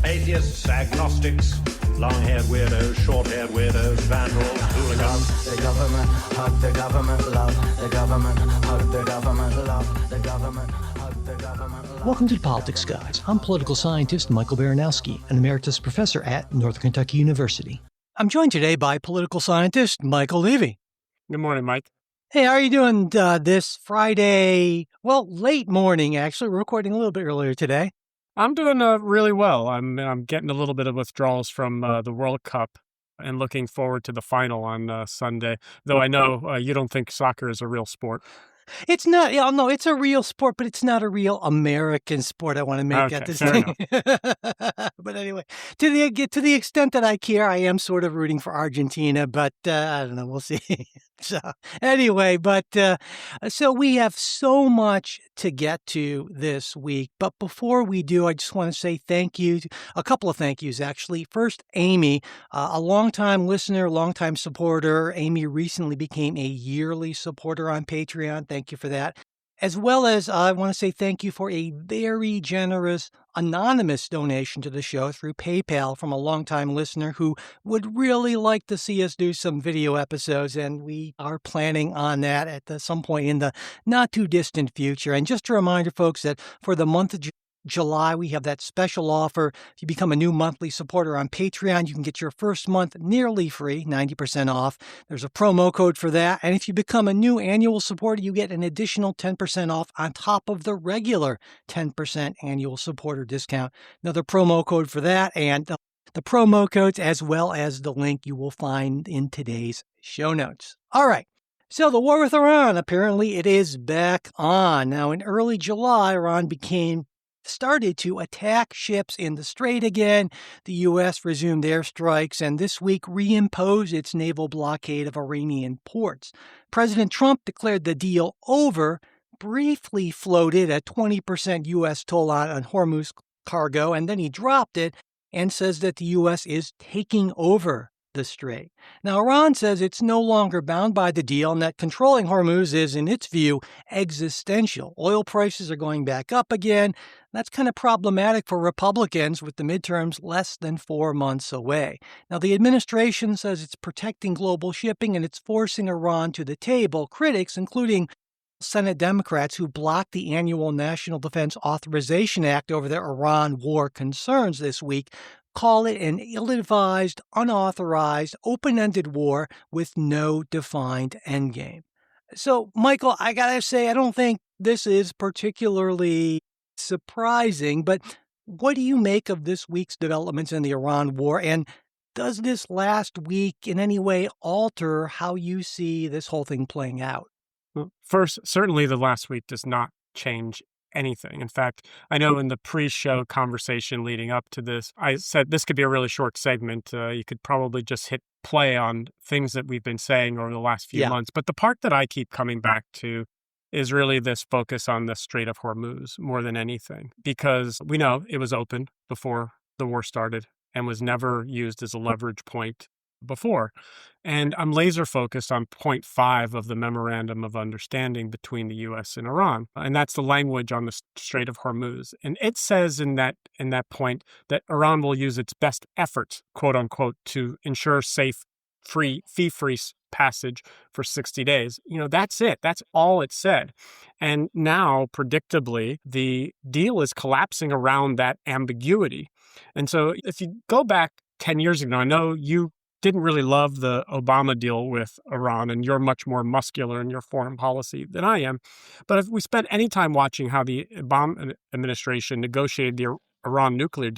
Atheists, agnostics, long-haired weirdos, short-haired weirdos, vandals, hooligans. The government, hug the government, love the government, hug the government, love the government, hug the government, love. Welcome to the Politics Guys. I'm political scientist Michael Baranowski, an emeritus professor at Northern Kentucky University. I'm joined today by political scientist Michael Levy. Good morning, Mike. Hey, how are you doing this Friday? Well, late morning, actually. We're recording a little bit earlier today. I'm doing really well. I'm getting a little bit of withdrawals from the World Cup and looking forward to the final on Sunday, though I know you don't think soccer is a real sport. It's not. Yeah, no, it's a real sport, but it's not a real American sport. I want to make that distinction. But anyway, to the extent that I care, I am sort of rooting for Argentina, but I don't know. We'll see. So anyway, so we have so much to get to this week. But before we do, I just want to say thank you. A couple of thank yous, actually. First, Amy, a longtime listener, longtime supporter. Amy recently became a yearly supporter on Patreon. Thank you for that. As well as I want to say thank you for a very generous anonymous donation to the show through PayPal from a longtime listener who would really like to see us do some video episodes, and we are planning on that at some point in the not too distant future. And just a reminder, folks, that for the month of July, we have that special offer. If you become a new monthly supporter on Patreon, you can get your first month nearly free, 90% off. There's a promo code for that. And if you become a new annual supporter, you get an additional 10% off on top of the regular 10% annual supporter discount. Another promo code for that, and the promo codes as well as the link you will find in today's show notes. All right. So the war with Iran, apparently it is back on. Now, in early July, Iran started to attack ships in the Strait again. The U.S. resumed airstrikes and this week reimposed its naval blockade of Iranian ports. President Trump declared the deal over, briefly floated a 20% U.S. toll on Hormuz cargo, and then he dropped it and says that the U.S. is taking over the Strait. Now, Iran says it's no longer bound by the deal and that controlling Hormuz is, in its view, existential. Oil prices are going back up again. That's kind of problematic for Republicans with the midterms less than 4 months away. Now, the administration says it's protecting global shipping and it's forcing Iran to the table. Critics, including Senate Democrats who blocked the annual National Defense Authorization Act over their Iran war concerns this week, call it an ill-advised, unauthorized, open-ended war with no defined endgame. So, Michael, I gotta say, I don't think this is particularly surprising, but what do you make of this week's developments in the Iran war? And does this last week in any way alter how you see this whole thing playing out? Well, first, certainly the last week does not change anything. In fact, I know in the pre-show conversation leading up to this, I said this could be a really short segment. You could probably just hit play on things that we've been saying over the last few months. But the part that I keep coming back to is really this focus on the Strait of Hormuz more than anything, because we know it was open before the war started and was never used as a leverage point before. And I'm laser focused on point 5 of the Memorandum of Understanding between the U.S. and Iran. And that's the language on the Strait of Hormuz. And it says in that point that Iran will use its best efforts, quote unquote, to ensure safe, fee-free passage for 60 days. You know, that's it. That's all it said. And now, predictably, the deal is collapsing around that ambiguity. And so if you go back 10 years ago, I know you didn't really love the Obama deal with Iran, and you're much more muscular in your foreign policy than I am. But if we spent any time watching how the Obama administration negotiated the Iran nuclear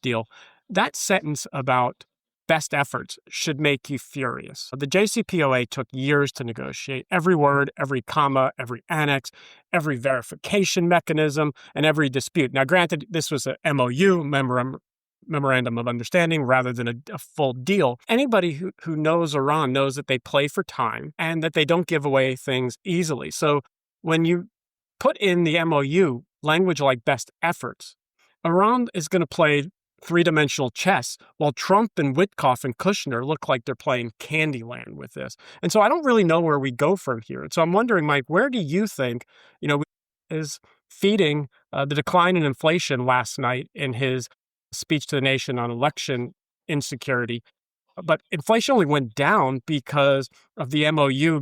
deal, that sentence about best efforts should make you furious. The JCPOA took years to negotiate. Every word, every comma, every annex, every verification mechanism, and every dispute. Now, granted, this was a MOU, Memorandum of Understanding, rather than a full deal. Anybody who knows Iran knows that they play for time and that they don't give away things easily. So when you put in the MOU language like best efforts, Iran is going to play three-dimensional chess while Trump and Witkoff and Kushner look like they're playing Candyland with this. And so I don't really know where we go from here. And so I'm wondering, Mike, where do you think, is feeding the decline in inflation last night in his speech to the nation on election insecurity. But inflation only went down because of the MOU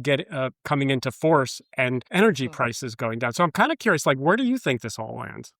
coming into force and energy prices going down. So I'm kind of curious, like, where do you think this all lands?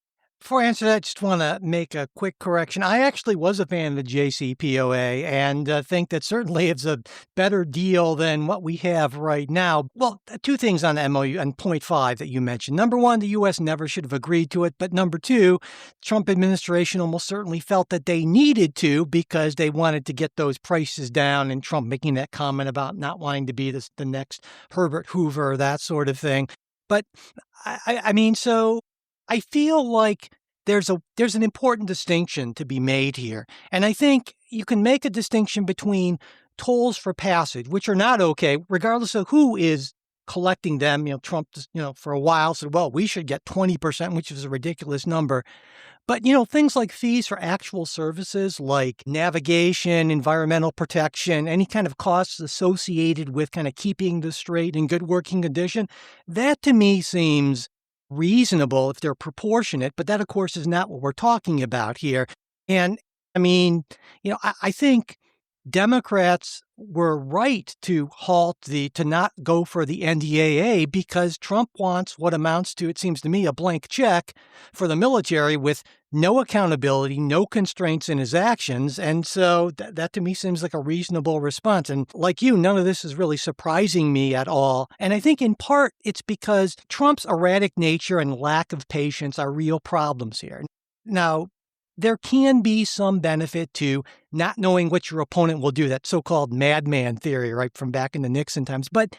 Before I answer that, I just want to make a quick correction. I actually was a fan of the JCPOA and think that certainly it's a better deal than what we have right now. Well, two things on the MOU and point 5 that you mentioned. Number one, the U.S. never should have agreed to it. But number two, Trump administration almost certainly felt that they needed to because they wanted to get those prices down, and Trump making that comment about not wanting to be the next Herbert Hoover, that sort of thing. But I mean, so I feel like there's an important distinction to be made here. And I think you can make a distinction between tolls for passage, which are not okay, regardless of who is collecting them. Trump, for a while said, well, we should get 20%, which is a ridiculous number. But, things like fees for actual services like navigation, environmental protection, any kind of costs associated with kind of keeping the strait in good working condition, that to me seems reasonable if they're proportionate, but that, of course, is not what we're talking about here. And I mean, I think Democrats were right to not go for the NDAA because Trump wants what amounts to, it seems to me, a blank check for the military with no accountability, no constraints in his actions. And so that to me seems like a reasonable response. And like you, none of this is really surprising me at all. And I think in part it's because Trump's erratic nature and lack of patience are real problems here. Now, there can be some benefit to not knowing what your opponent will do, that so-called madman theory, right, from back in the Nixon times. But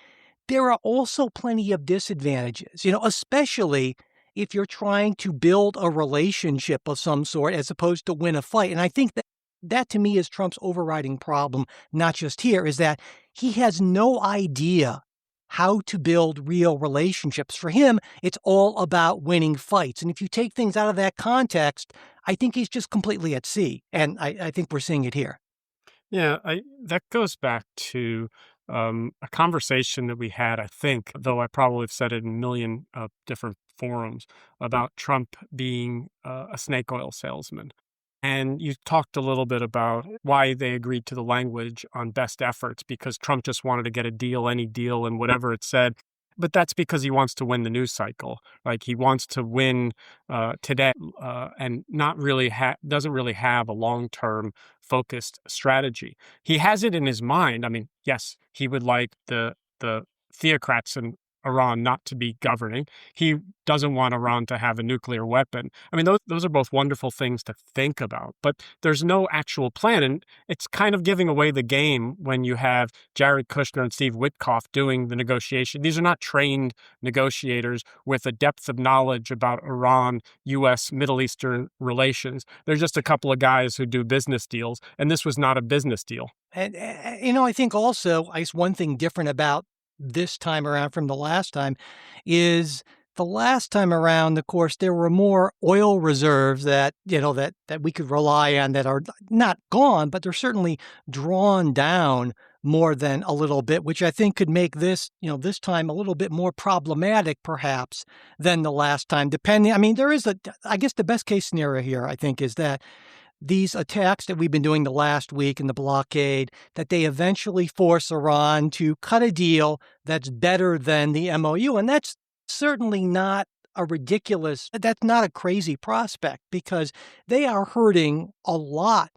there are also plenty of disadvantages, especially if you're trying to build a relationship of some sort as opposed to win a fight. And I think that to me is Trump's overriding problem, not just here, is that he has no idea how to build real relationships. For him, it's all about winning fights. And if you take things out of that context, I think he's just completely at sea. And I think we're seeing it here. Yeah, that goes back to a conversation that we had, I think, though I probably have said it in a million different forums, about Trump being a snake oil salesman. And you talked a little bit about why they agreed to the language on best efforts, because Trump just wanted to get a deal, any deal, and whatever it said. But that's because he wants to win the news cycle. Like, he wants to win today and not really doesn't really have a long-term focused strategy. He has it in his mind. I mean, yes, he would like the theocrats in Iran not to be governing. He doesn't want Iran to have a nuclear weapon. I mean, those are both wonderful things to think about, but there's no actual plan. And it's kind of giving away the game when you have Jared Kushner and Steve Witkoff doing the negotiation. These are not trained negotiators with a depth of knowledge about Iran, U.S., Middle Eastern relations. They're just a couple of guys who do business deals, and this was not a business deal. And, I think also, one thing different about this time around from the last time is the last time around, of course, there were more oil reserves that we could rely on that are not gone, but they're certainly drawn down more than a little bit, which I think could make this, this time a little bit more problematic perhaps than the last time, depending. I mean, I guess the best case scenario here, I think, is that these attacks that we've been doing the last week in the blockade, that they eventually force Iran to cut a deal that's better than the MOU. And that's certainly not that's not a crazy prospect, because they are hurting a lot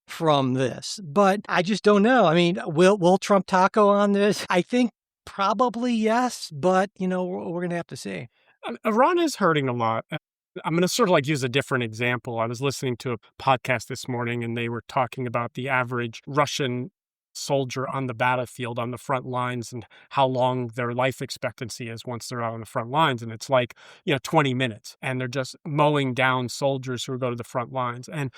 from this. But I just don't know. I mean, will Trump taco on this? I think probably yes, but, we're going to have to see. Iran is hurting a lot. I'm going to sort of use a different example. I was listening to a podcast this morning, and they were talking about the average Russian soldier on the battlefield on the front lines and how long their life expectancy is once they're out on the front lines. And it's 20 minutes, and they're just mowing down soldiers who go to the front lines. And,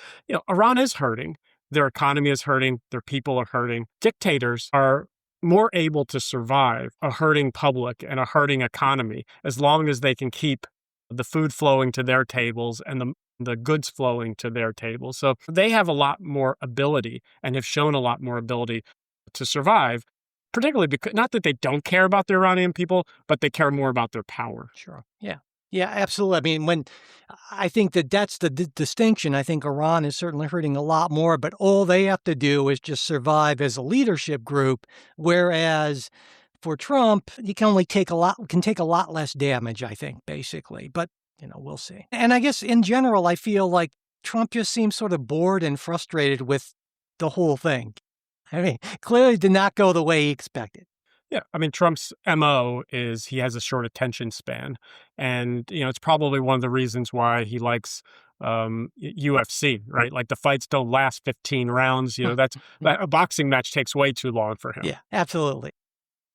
Iran is hurting. Their economy is hurting. Their people are hurting. Dictators are more able to survive a hurting public and a hurting economy as long as they can keep the food flowing to their tables and the goods flowing to their tables. So they have a lot more ability and have shown a lot more ability to survive, particularly because, not that they don't care about the Iranian people, but they care more about their power. Sure. Yeah. Yeah, absolutely. I mean, I think that's the distinction. I think Iran is certainly hurting a lot more, but all they have to do is just survive as a leadership group, whereas for Trump, you can only take a lot less damage, I think, basically. But, we'll see. And I guess in general, I feel like Trump just seems sort of bored and frustrated with the whole thing. I mean, clearly did not go the way he expected. Yeah, I mean, Trump's MO is he has a short attention span. And, it's probably one of the reasons why he likes UFC, right? Like the fights don't last 15 rounds. A boxing match takes way too long for him. Yeah, absolutely.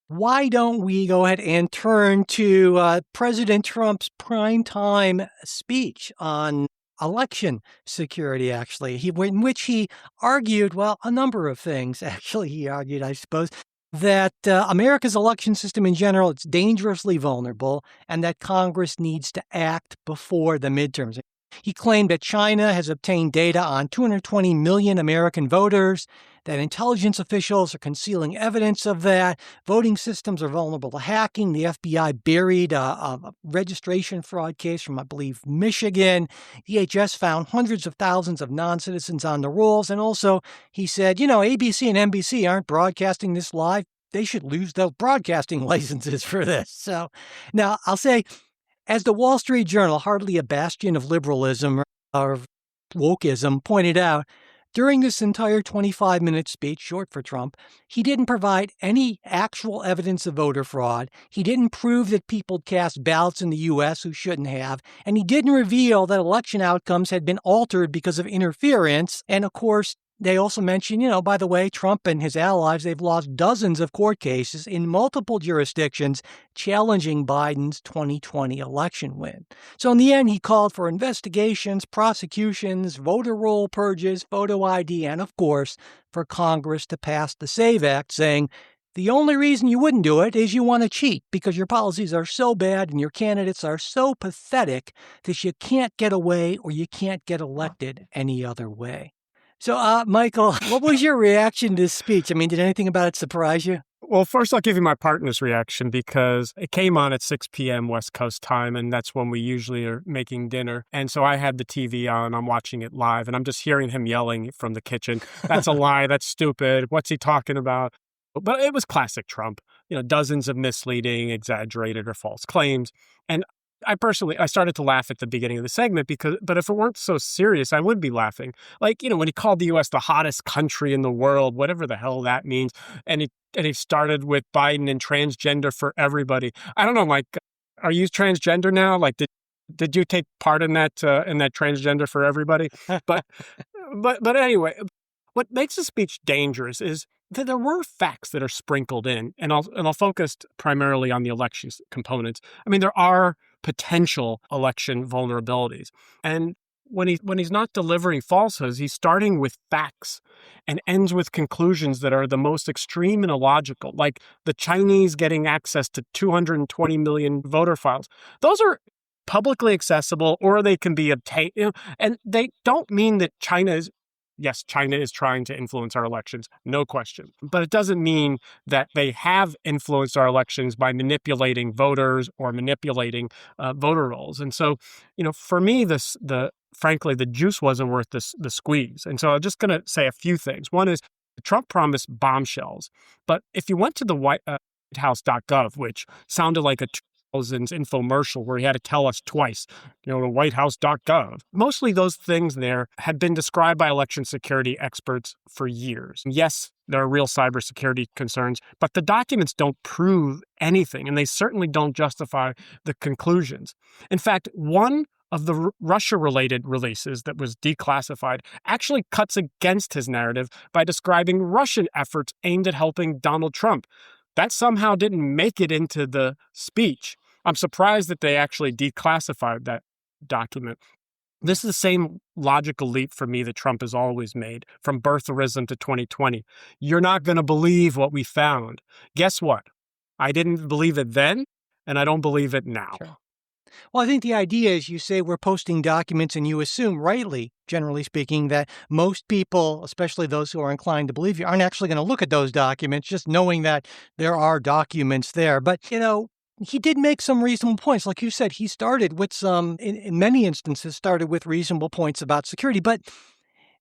Why don't we go ahead and turn to President Trump's primetime speech on election security, actually, in which he argued, a number of things. Actually, he argued, I suppose, that America's election system in general, it's dangerously vulnerable, and that Congress needs to act before the midterms. He claimed that China has obtained data on 220 million American voters, that intelligence officials are concealing evidence of that, voting systems are vulnerable to hacking, the FBI buried a registration fraud case from, I believe, Michigan, DHS found hundreds of thousands of non-citizens on the rolls, and also he said, ABC and NBC aren't broadcasting this live. They should lose their broadcasting licenses for this. So now I'll say, as the Wall Street Journal, hardly a bastion of liberalism or wokeism, pointed out, during this entire 25-minute speech, short for Trump, he didn't provide any actual evidence of voter fraud. He didn't prove that people cast ballots in the U.S. who shouldn't have. And he didn't reveal that election outcomes had been altered because of interference. And of course, they also mentioned, by the way, Trump and his allies, they've lost dozens of court cases in multiple jurisdictions challenging Biden's 2020 election win. So in the end, he called for investigations, prosecutions, voter roll purges, photo ID, and of course, for Congress to pass the SAVE Act, saying, the only reason you wouldn't do it is you want to cheat because your policies are so bad and your candidates are so pathetic that you can't get away or you can't get elected any other way. So, Michael, what was your reaction to this speech? I mean, did anything about it surprise you? Well, first, I'll give you my partner's reaction because it came on at 6 p.m. West Coast time, and that's when we usually are making dinner. And so I had the TV on, I'm watching it live, and I'm just hearing him yelling from the kitchen, that's a lie, that's stupid, what's he talking about? But it was classic Trump, dozens of misleading, exaggerated, or false claims. And I started to laugh at the beginning of the segment but if it weren't so serious, I would be laughing. Like, when he called the U.S. the hottest country in the world, whatever the hell that means. And he started with Biden and transgender for everybody. I don't know, Mike, are you transgender now? Like, did you take part in that transgender for everybody? But anyway, what makes the speech dangerous is that there were facts that are sprinkled in, and I'll focus primarily on the election components. I mean, there are potential election vulnerabilities, and when he's not delivering falsehoods, he's starting with facts and ends with conclusions that are the most extreme and illogical, like the Chinese getting access to 220 million voter files. Those are publicly accessible, or they can be obtained, and they don't mean that Yes, China is trying to influence our elections, no question. But it doesn't mean that they have influenced our elections by manipulating voters or manipulating voter rolls. And so, for me, frankly, the juice wasn't worth the squeeze. And so I'm just going to say a few things. One is Trump promised bombshells. But if you went to the whitehouse.gov, which sounded like a 2000s infomercial where he had to tell us twice, the whitehouse.gov. Mostly those things there had been described by election security experts for years. Yes, there are real cybersecurity concerns, but the documents don't prove anything, and they certainly don't justify the conclusions. In fact, one of the Russia-related releases that was declassified actually cuts against his narrative by describing Russian efforts aimed at helping Donald Trump. That somehow didn't make it into the speech. I'm surprised that they actually declassified that document. This is the same logical leap for me that Trump has always made, from birtherism to 2020. You're not going to believe what we found. Guess what? I didn't believe it then, and I don't believe it now. Sure. Well, I think the idea is you say we're posting documents and you assume rightly, generally speaking, that most people, especially those who are inclined to believe you, aren't actually going to look at those documents, just knowing that there are documents there. But, he did make some reasonable points. Like you said, he started with some, in many instances, started with reasonable points about security, but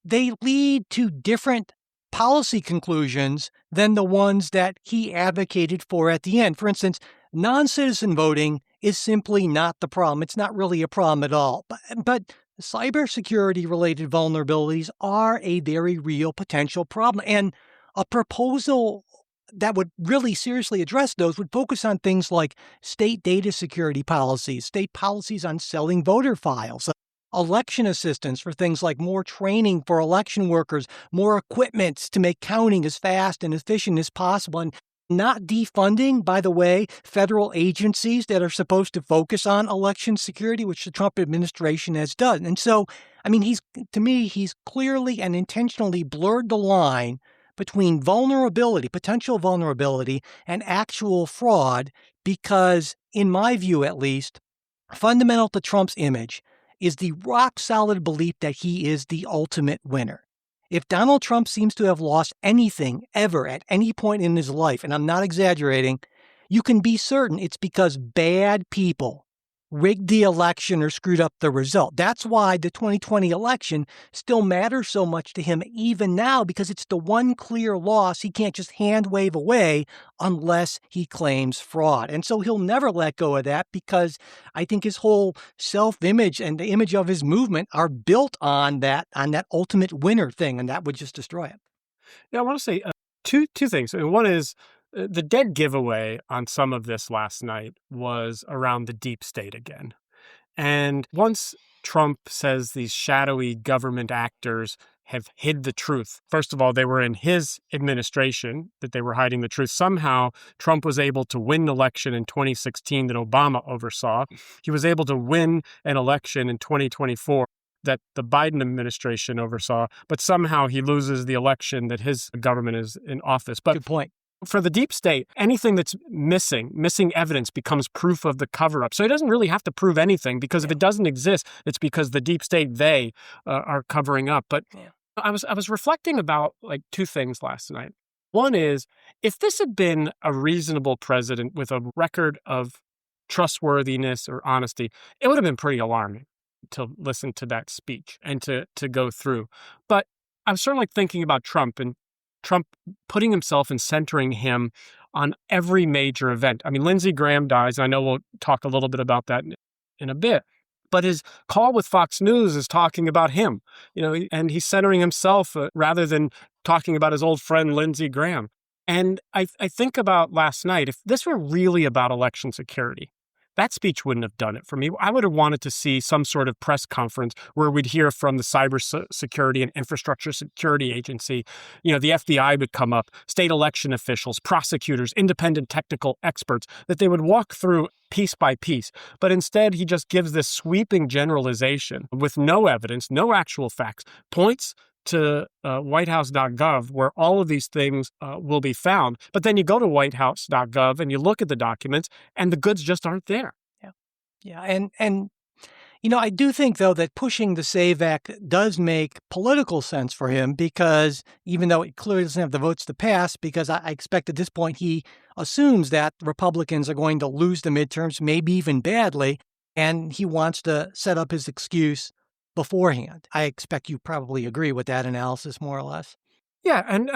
they lead to different policy conclusions than the ones that he advocated for at the end. For instance, non-citizen voting is simply not the problem. It's not really a problem at all. But cybersecurity-related vulnerabilities are a very real potential problem. And a proposal that would really seriously address those would focus on things like state data security policies, state policies on selling voter files, election assistance for things like more training for election workers, more equipment to make counting as fast and efficient as possible, and not defunding, by the way, federal agencies that are supposed to focus on election security, which the Trump administration has done. And so, I mean, to me, he's clearly and intentionally blurred the line between vulnerability, potential vulnerability, and actual fraud, because, in my view at least, fundamental to Trump's image is the rock-solid belief that he is the ultimate winner. If Donald Trump seems to have lost anything ever at any point in his life, and I'm not exaggerating, you can be certain it's because bad people rigged the election or screwed up the result. That's why the 2020 election still matters so much to him even now, because it's the one clear loss he can't just hand wave away unless he claims fraud. And so he'll never let go of that, because I think his whole self-image and the image of his movement are built on that ultimate winner thing, and that would just destroy it. Yeah, I want to say two things. I mean, one is, the dead giveaway on some of this last night was around the deep state again. And once Trump says these shadowy government actors have hid the truth, first of all, they were in his administration that they were hiding the truth. Somehow, Trump was able to win an election in 2016 that Obama oversaw. He was able to win an election in 2024 that the Biden administration oversaw, but somehow he loses the election that his government is in office. But good point. For the deep state, anything that's missing evidence becomes proof of the cover-up. So he doesn't really have to prove anything, because if it doesn't exist, it's because the deep state, they are covering up. But I was reflecting about like two things last night. One is, if this had been a reasonable president with a record of trustworthiness or honesty, it would have been pretty alarming to listen to that speech and to go through. But I'm certainly thinking about Trump, and Trump putting himself and centering him on every major event. I mean, Lindsey Graham dies. I know we'll talk a little bit about that in a bit. But his call with Fox News is talking about him, and he's centering himself rather than talking about his old friend, Lindsey Graham. And I think about last night, if this were really about election security, that speech wouldn't have done it for me. I would have wanted to see some sort of press conference where we'd hear from the Cybersecurity and Infrastructure Security Agency. The FBI would come up, state election officials, prosecutors, independent technical experts, that they would walk through piece by piece. But instead, he just gives this sweeping generalization with no evidence, no actual facts, points to whitehouse.gov, where all of these things will be found. But then you go to whitehouse.gov and you look at the documents, and the goods just aren't there. Yeah. And I do think, though, that pushing the SAVE Act does make political sense for him, because even though it clearly doesn't have the votes to pass, because I expect at this point he assumes that Republicans are going to lose the midterms, maybe even badly, and he wants to set up his excuse beforehand. I expect you probably agree with that analysis, more or less. Yeah, and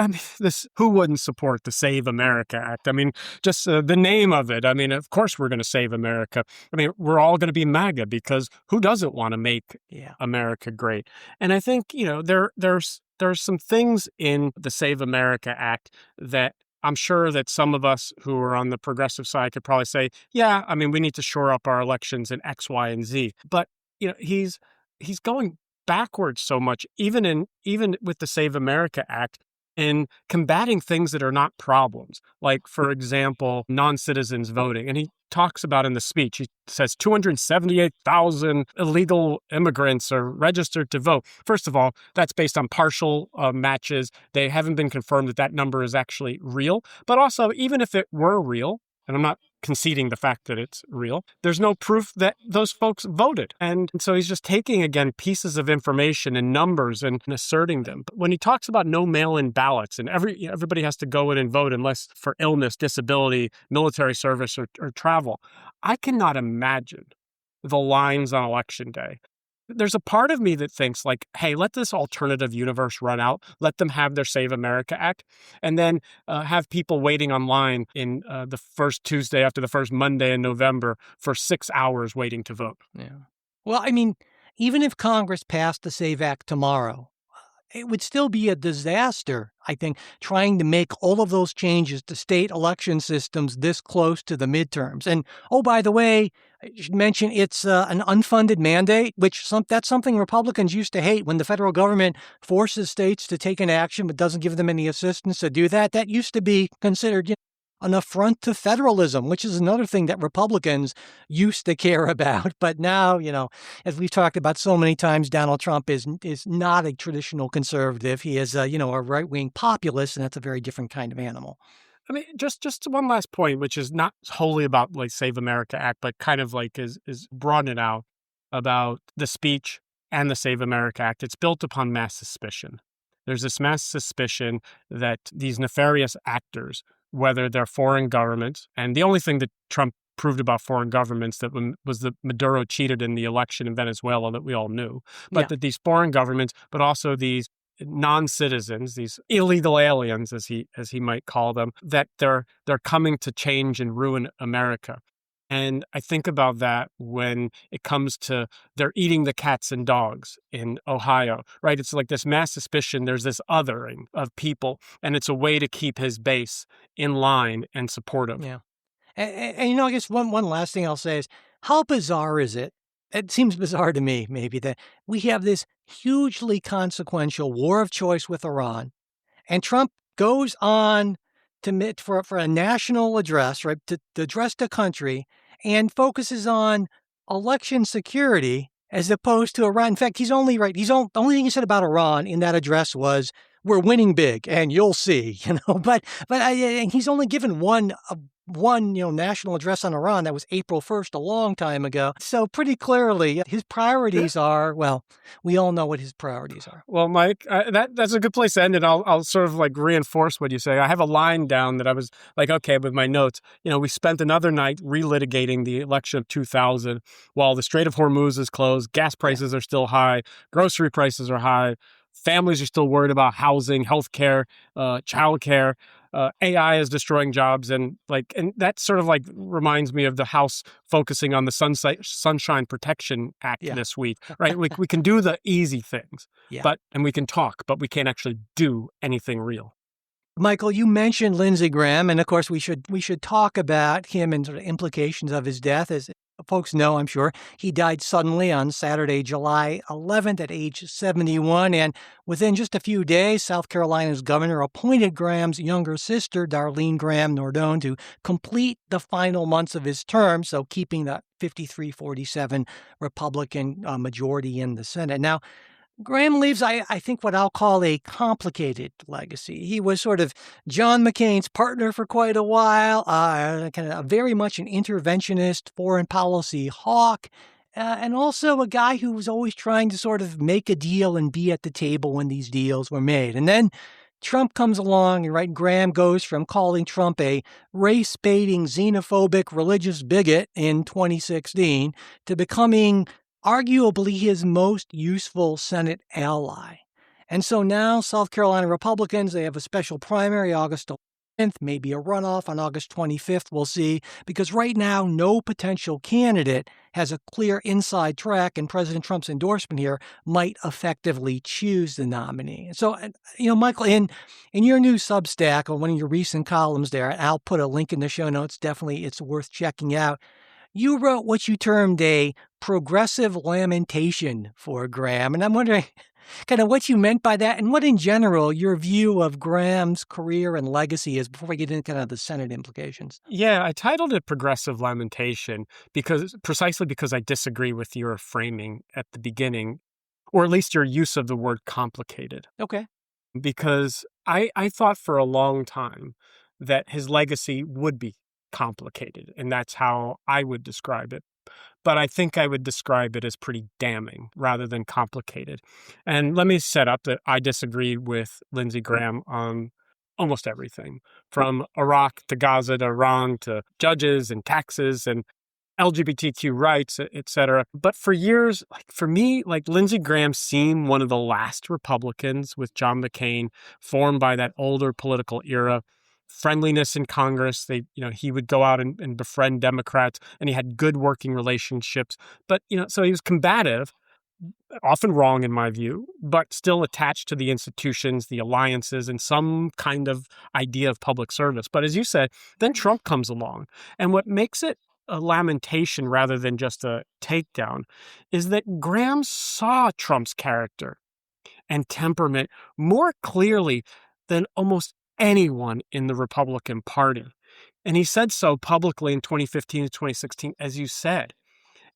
who wouldn't support the Save America Act? I mean, just the name of it. I mean, of course we're going to save America. I mean, we're all going to be MAGA, because who doesn't want to make America great? And I think, there's some things in the Save America Act that I'm sure that some of us who are on the progressive side could probably say, yeah, I mean, we need to shore up our elections in X, Y, and Z. But, he's going backwards so much, even with the Save America Act, in combating things that are not problems. Like, for example, non-citizens voting. And he talks about in the speech, he says 278,000 illegal immigrants are registered to vote. First of all, that's based on partial matches. They haven't been confirmed that number is actually real. But also, even if it were real, and I'm not conceding the fact that it's real, there's no proof that those folks voted. And so he's just taking, again, pieces of information and numbers and asserting them. But when he talks about no mail-in ballots and everybody has to go in and vote unless for illness, disability, military service, or travel, I cannot imagine the lines on election day. There's a part of me that thinks like, hey, let this alternative universe run out. Let them have their Save America Act, and then have people waiting online in the first Tuesday after the first Monday in November for 6 hours waiting to vote. Yeah. Well, I mean, even if Congress passed the SAVE Act tomorrow, it would still be a disaster, I think, trying to make all of those changes to state election systems this close to the midterms. And, oh, by the way, I should mention it's an unfunded mandate, that's something Republicans used to hate when the federal government forces states to take an action but doesn't give them any assistance to do that. That used to be considered an affront to federalism, which is another thing that Republicans used to care about. But now, as we've talked about so many times, Donald Trump is not a traditional conservative. He is, a right-wing populist, and that's a very different kind of animal. I mean, just one last point, which is not wholly about like Save America Act, but kind of like is broaden it out about the speech and the Save America Act. It's built upon mass suspicion. There's this mass suspicion that these nefarious actors, whether they're foreign governments, and the only thing that Trump proved about foreign governments was that Maduro cheated in the election in Venezuela that we all knew, but that these foreign governments, but also these non-citizens, these illegal aliens, as he might call them, that they're coming to change and ruin America. And I think about that when it comes to they're eating the cats and dogs in Ohio, right? It's like this mass suspicion. There's this othering of people, and it's a way to keep his base in line and supportive. Yeah. And I guess one last thing I'll say is, how bizarre is it? It seems bizarre to me, maybe, that we have this hugely consequential war of choice with Iran, and Trump goes on to for a national address, right, to address the country, and focuses on election security as opposed to Iran. In fact, the only thing he said about Iran in that address was, "We're winning big, and you'll see." But he's only given one national address on Iran. That was April 1st, a long time ago. So pretty clearly, his priorities are, well, we all know what his priorities are. Well, Mike, that's a good place to end it. I'll sort of like reinforce what you say. I have a line down that I was like, okay, with my notes, we spent another night relitigating the election of 2000 while the Strait of Hormuz is closed, gas prices are still high, grocery prices are high, families are still worried about housing, healthcare, childcare. AI is destroying jobs, and that sort of like reminds me of the House focusing on the Sunshine Protection Act this week, right? we can do the easy things, and we can talk, but we can't actually do anything real. Michael, you mentioned Lindsey Graham, and of course we should talk about him and sort of implications of his death. As folks know, I'm sure, he died suddenly on Saturday, July 11th at age 71, and within just a few days, South Carolina's governor appointed Graham's younger sister, Darlene Graham Nordone, to complete the final months of his term, so keeping the 53-47 Republican majority in the Senate. Now, Graham leaves, I think, what I'll call a complicated legacy. He was sort of John McCain's partner for quite a while, kind of very much an interventionist foreign policy hawk, and also a guy who was always trying to sort of make a deal and be at the table when these deals were made. And then Trump comes along, and right, Graham goes from calling Trump a race-baiting, xenophobic, religious bigot in 2016 to becoming arguably his most useful Senate ally. And so now South Carolina Republicans, they have a special primary August 11th, maybe a runoff on August 25th, we'll see, because right now no potential candidate has a clear inside track, and President Trump's endorsement here might effectively choose the nominee. So, Michael, in your new Substack, or one of your recent columns there, I'll put a link in the show notes, definitely it's worth checking out. You wrote what you termed a progressive lamentation for Graham. And I'm wondering kind of what you meant by that, and what in general your view of Graham's career and legacy is before we get into kind of the Senate implications. Yeah, I titled it Progressive Lamentation precisely because I disagree with your framing at the beginning, or at least your use of the word complicated. Okay. Because I thought for a long time that his legacy would be complicated, and that's how I would describe it. But I think I would describe it as pretty damning rather than complicated. And let me set up that I disagree with Lindsey Graham on almost everything, from Iraq to Gaza to Iran to judges and taxes and LGBTQ rights, et cetera. But for years, for me, Lindsey Graham seemed one of the last Republicans with John McCain, formed by that older political era. Friendliness in Congress. He would go out and befriend Democrats, and he had good working relationships. But, so he was combative, often wrong in my view, but still attached to the institutions, the alliances, and some kind of idea of public service. But as you said, then Trump comes along. And what makes it a lamentation rather than just a takedown is that Graham saw Trump's character and temperament more clearly than almost anyone in the Republican Party. And he said so publicly in 2015 to 2016, as you said.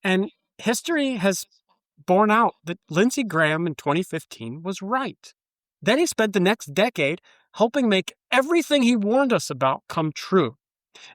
And history has borne out that Lindsey Graham in 2015 was right. Then he spent the next decade helping make everything he warned us about come true.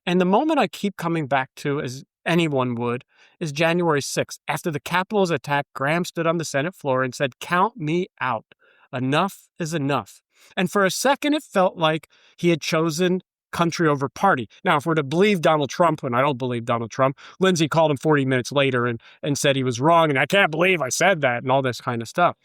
And the moment I keep coming back to, as anyone would, is January 6th. After the Capitol was attacked, Graham stood on the Senate floor and said, "Count me out. Enough is enough." And for a second, it felt like he had chosen country over party. Now, if we're to believe Donald Trump, and I don't believe Donald Trump, Lindsey called him 40 minutes later and said he was wrong, and I can't believe I said that, and all this kind of stuff.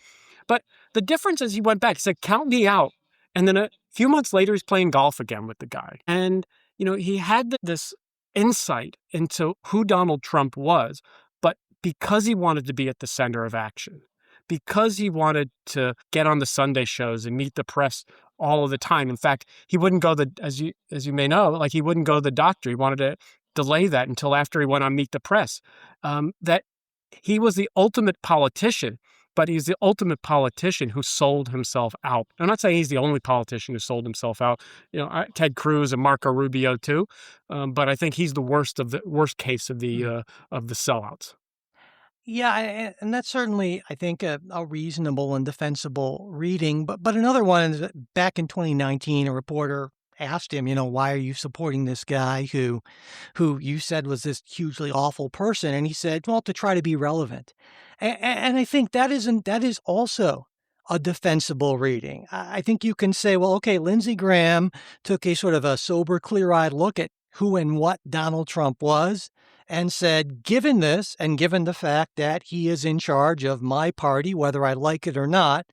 But the difference is he went back, he said, "Count me out." And then a few months later, he's playing golf again with the guy. And, he had this insight into who Donald Trump was, but because he wanted to be at the center of action, because he wanted to get on the Sunday shows and meet the press all of the time. In fact, he wouldn't go as you may know, he wouldn't go to the doctor. He wanted to delay that until after he went on Meet the Press. That he was the ultimate politician, but he's the ultimate politician who sold himself out. I'm not saying he's the only politician who sold himself out. Ted Cruz and Marco Rubio too, but I think he's the worst case of the sellouts. Yeah, and that's certainly, I think, a reasonable and defensible reading. But another one is that back in 2019, a reporter asked him, why are you supporting this guy who you said was this hugely awful person? And he said, well, to try to be relevant. And I think that is also a defensible reading. I think you can say, well, okay, Lindsey Graham took a sort of a sober, clear-eyed look at who and what Donald Trump was, and said, given this, and given the fact that he is in charge of my party, whether I like it or not,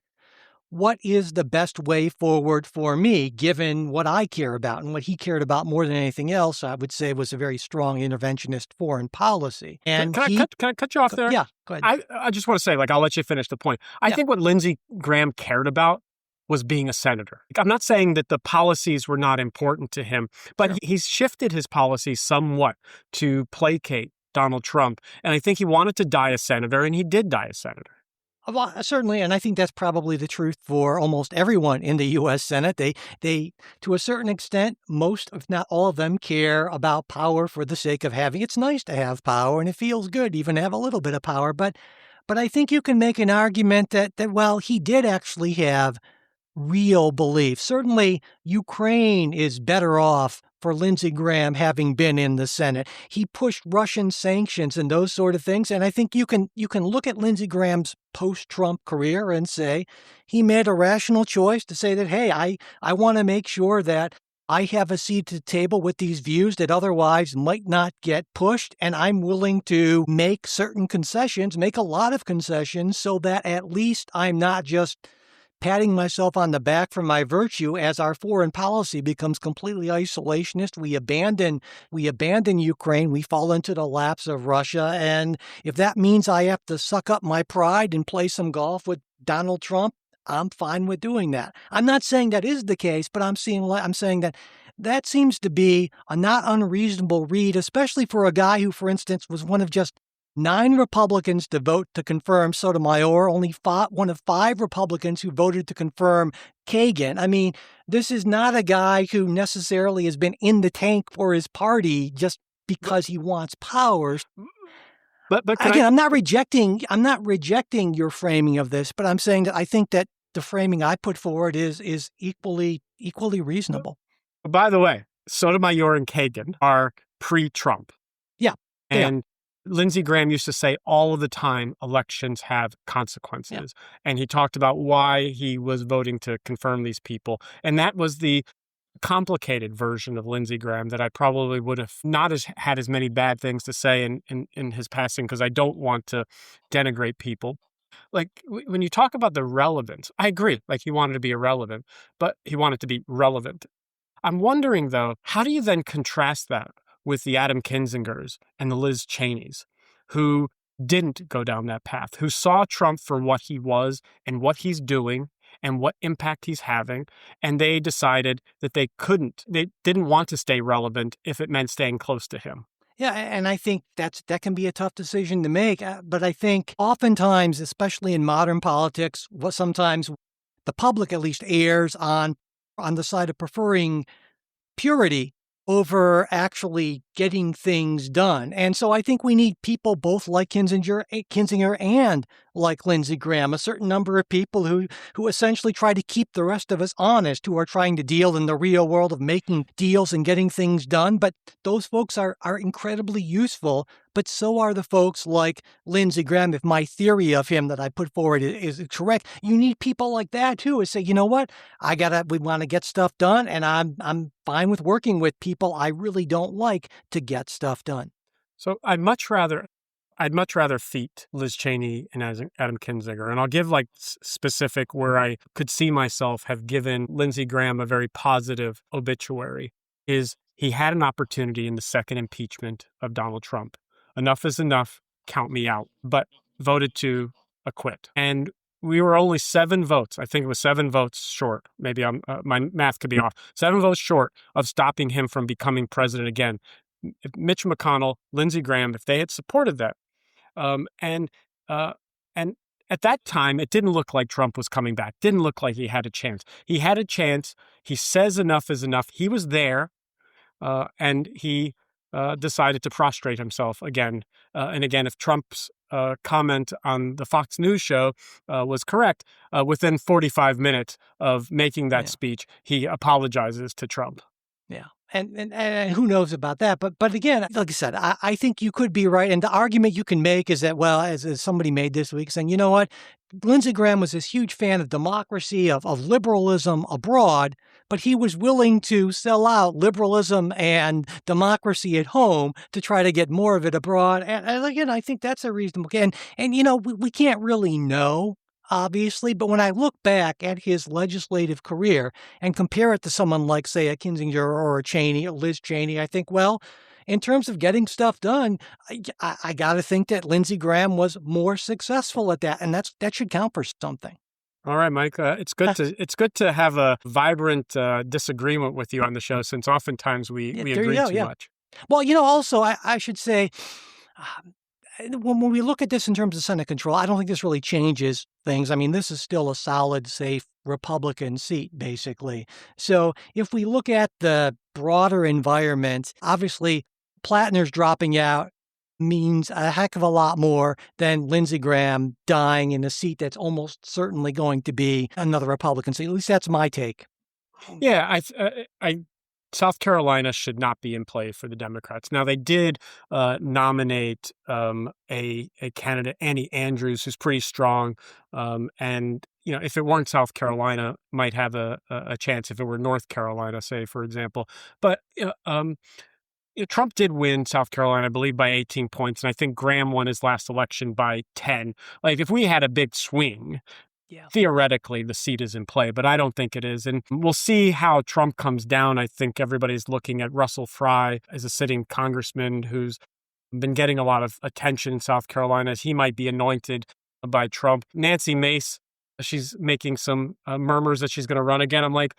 what is the best way forward for me, given what I care about? And what he cared about more than anything else, I would say, was a very strong interventionist foreign policy. And can I cut you off there? Yeah, go ahead. I just want to say, I'll let you finish the point. I think what Lindsey Graham cared about was being a senator. I'm not saying that the policies were not important to him, but he's shifted his policies somewhat to placate Donald Trump. And I think he wanted to die a senator, and he did die a senator. Well, certainly, and I think that's probably the truth for almost everyone in the U.S. Senate. They, to a certain extent, most, if not all of them, care about power for the sake of having. It's nice to have power, and it feels good even to have a little bit of power. But I think you can make an argument that well, he did actually have real belief. Certainly, Ukraine is better off for Lindsey Graham having been in the Senate. He pushed Russian sanctions and those sort of things. And I think you can look at Lindsey Graham's post-Trump career and say he made a rational choice to say that, hey, I want to make sure that I have a seat at the table with these views that otherwise might not get pushed, and I'm willing to make certain concessions, make a lot of concessions, so that at least I'm not just patting myself on the back for my virtue as our foreign policy becomes completely isolationist. We abandon Ukraine. We fall into the laps of Russia. And if that means I have to suck up my pride and play some golf with Donald Trump, I'm fine with doing that. I'm not saying that is the case, but I'm saying that seems to be a not unreasonable read, especially for a guy who, for instance, was one of just 9 Republicans to vote to confirm Sotomayor, only one of 5 Republicans who voted to confirm Kagan. I mean, this is not a guy who necessarily has been in the tank for his party just because he wants powers. But again, I'm not rejecting your framing of this, but I'm saying that I think that the framing I put forward is equally reasonable. By the way, Sotomayor and Kagan are pre-Trump. Yeah. And Lindsey Graham used to say all of the time, elections have consequences. Yeah. And he talked about why he was voting to confirm these people. And that was the complicated version of Lindsey Graham that I probably would have not had as many bad things to say in his passing, because I don't want to denigrate people. Like when you talk about the relevance, I agree. Like he wanted to be irrelevant, but he wanted to be relevant. I'm wondering, though, how do you then contrast that with the Adam Kinzingers and the Liz Cheneys, who didn't go down that path, who saw Trump for what he was and what he's doing and what impact he's having, and they decided that they didn't want to stay relevant if it meant staying close to him. Yeah, and I think that can be a tough decision to make. But I think oftentimes, especially in modern politics, sometimes the public at least errs on the side of preferring purity over actually getting things done. And so I think we need people both like Kinzinger and like Lindsey Graham, a certain number of people who essentially try to keep the rest of us honest, who are trying to deal in the real world of making deals and getting things done. But those folks are incredibly useful. But so are the folks like Lindsey Graham. If my theory of him that I put forward is correct, you need people like that too, who say, you know what, we want to get stuff done, and I'm fine with working with people I really don't like to get stuff done. So I'd much rather feat Liz Cheney and Adam Kinzinger. And I'll give like specific where I could see myself have given Lindsey Graham a very positive obituary is he had an opportunity in the second impeachment of Donald Trump. Enough is enough, count me out, but voted to acquit. And we were only 7 votes. I think it was 7 votes short. Maybe my math could be off. 7 votes short of stopping him from becoming president again. If Mitch McConnell, Lindsey Graham, if they had supported that, and at that time, it didn't look like Trump was coming back. Didn't look like he had a chance. He had a chance. He says enough is enough. He was there, and he decided to prostrate himself again. And again, if Trump's comment on the Fox News show was correct, within 45 minutes of making that speech, he apologizes to Trump. Yeah. And who knows about that? But again, like I said, I think you could be right. And the argument you can make is that, well, as somebody made this week, saying, you know what, Lindsey Graham was this huge fan of democracy, of liberalism abroad, but he was willing to sell out liberalism and democracy at home to try to get more of it abroad. And again, I think that's a reasonable. And you know, we can't really know, obviously, but when I look back at his legislative career and compare it to someone like, say, a Kinzinger or a Cheney or Liz Cheney, I think, well, in terms of getting stuff done, I got to think that Lindsey Graham was more successful at that, and that should count for something. All right, Mike. It's good to have a vibrant disagreement with you on the show, since oftentimes we agree too much. Well, you know, also I should say, when we look at this in terms of Senate control, I don't think this really changes things. I mean, this is still a solid, safe Republican seat, basically. So if we look at the broader environment, obviously Plattner's dropping out means a heck of a lot more than Lindsey Graham dying in a seat that's almost certainly going to be another Republican seat. At least that's my take. Yeah, South Carolina should not be in play for the Democrats. Now, they did nominate a candidate, Annie Andrews, who's pretty strong. And, you know, if it weren't South Carolina, might have a chance if it were North Carolina, say, for example. But Trump did win South Carolina, I believe, by 18 points. And I think Graham won his last election by 10. Like, if we had a big swing, theoretically, the seat is in play, but I don't think it is. And we'll see how Trump comes down. I think everybody's looking at Russell Fry as a sitting congressman who's been getting a lot of attention in South Carolina, as he might be anointed by Trump. Nancy Mace, she's making some murmurs that she's going to run again. I'm like,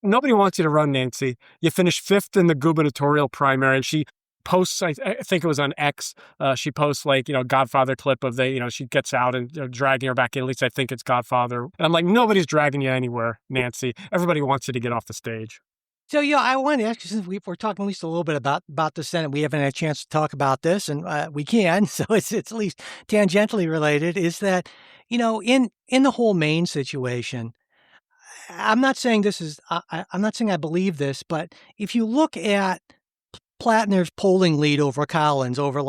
nobody wants you to run, Nancy. You finished 5th in the gubernatorial primary, and she posts, I think it was on X, she posts like, Godfather clip of she gets out and dragging her back in. At least I think it's Godfather. And I'm like, nobody's dragging you anywhere, Nancy. Everybody wants you to get off the stage. So, I wanted to ask you, since we're talking at least a little bit about the Senate, we haven't had a chance to talk about this, and we can, so it's at least tangentially related, is that, in the whole Maine situation, I'm not saying I believe this, but if you look at Plattner's polling lead over Collins over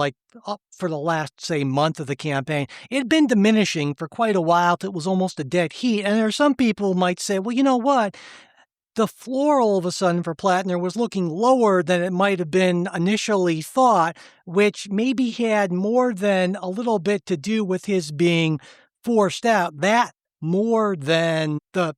for the last, say, month of the campaign, it had been diminishing for quite a while. It was almost a dead heat. And there are some people who might say, well, you know what? The floor all of a sudden for Plattner was looking lower than it might have been initially thought, which maybe had more than a little bit to do with his being forced out. That more than the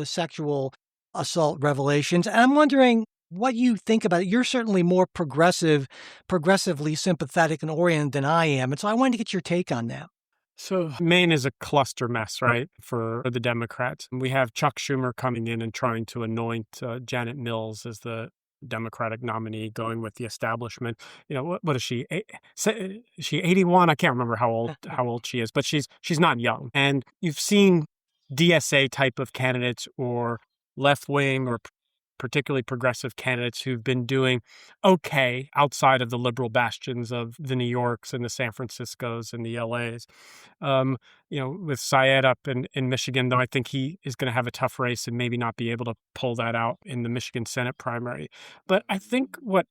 sexual assault revelations. And I'm wondering what you think about it. You're certainly more progressively sympathetic and oriented than I am. And so I wanted to get your take on that. So Maine is a cluster mess, right, for the Democrats. We have Chuck Schumer coming in and trying to anoint Janet Mills as the Democratic nominee, going with the establishment. What is she? She 81? I can't remember how old she is, but she's not young. And you've seen DSA type of candidates or left wing or particularly progressive candidates who've been doing okay outside of the liberal bastions of the New Yorks and the San Franciscos and the LAs. With Syed up in Michigan, though, I think he is going to have a tough race and maybe not be able to pull that out in the Michigan Senate primary. But I think what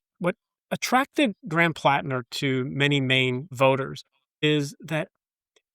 attracted Graham Plattner to many Maine voters is that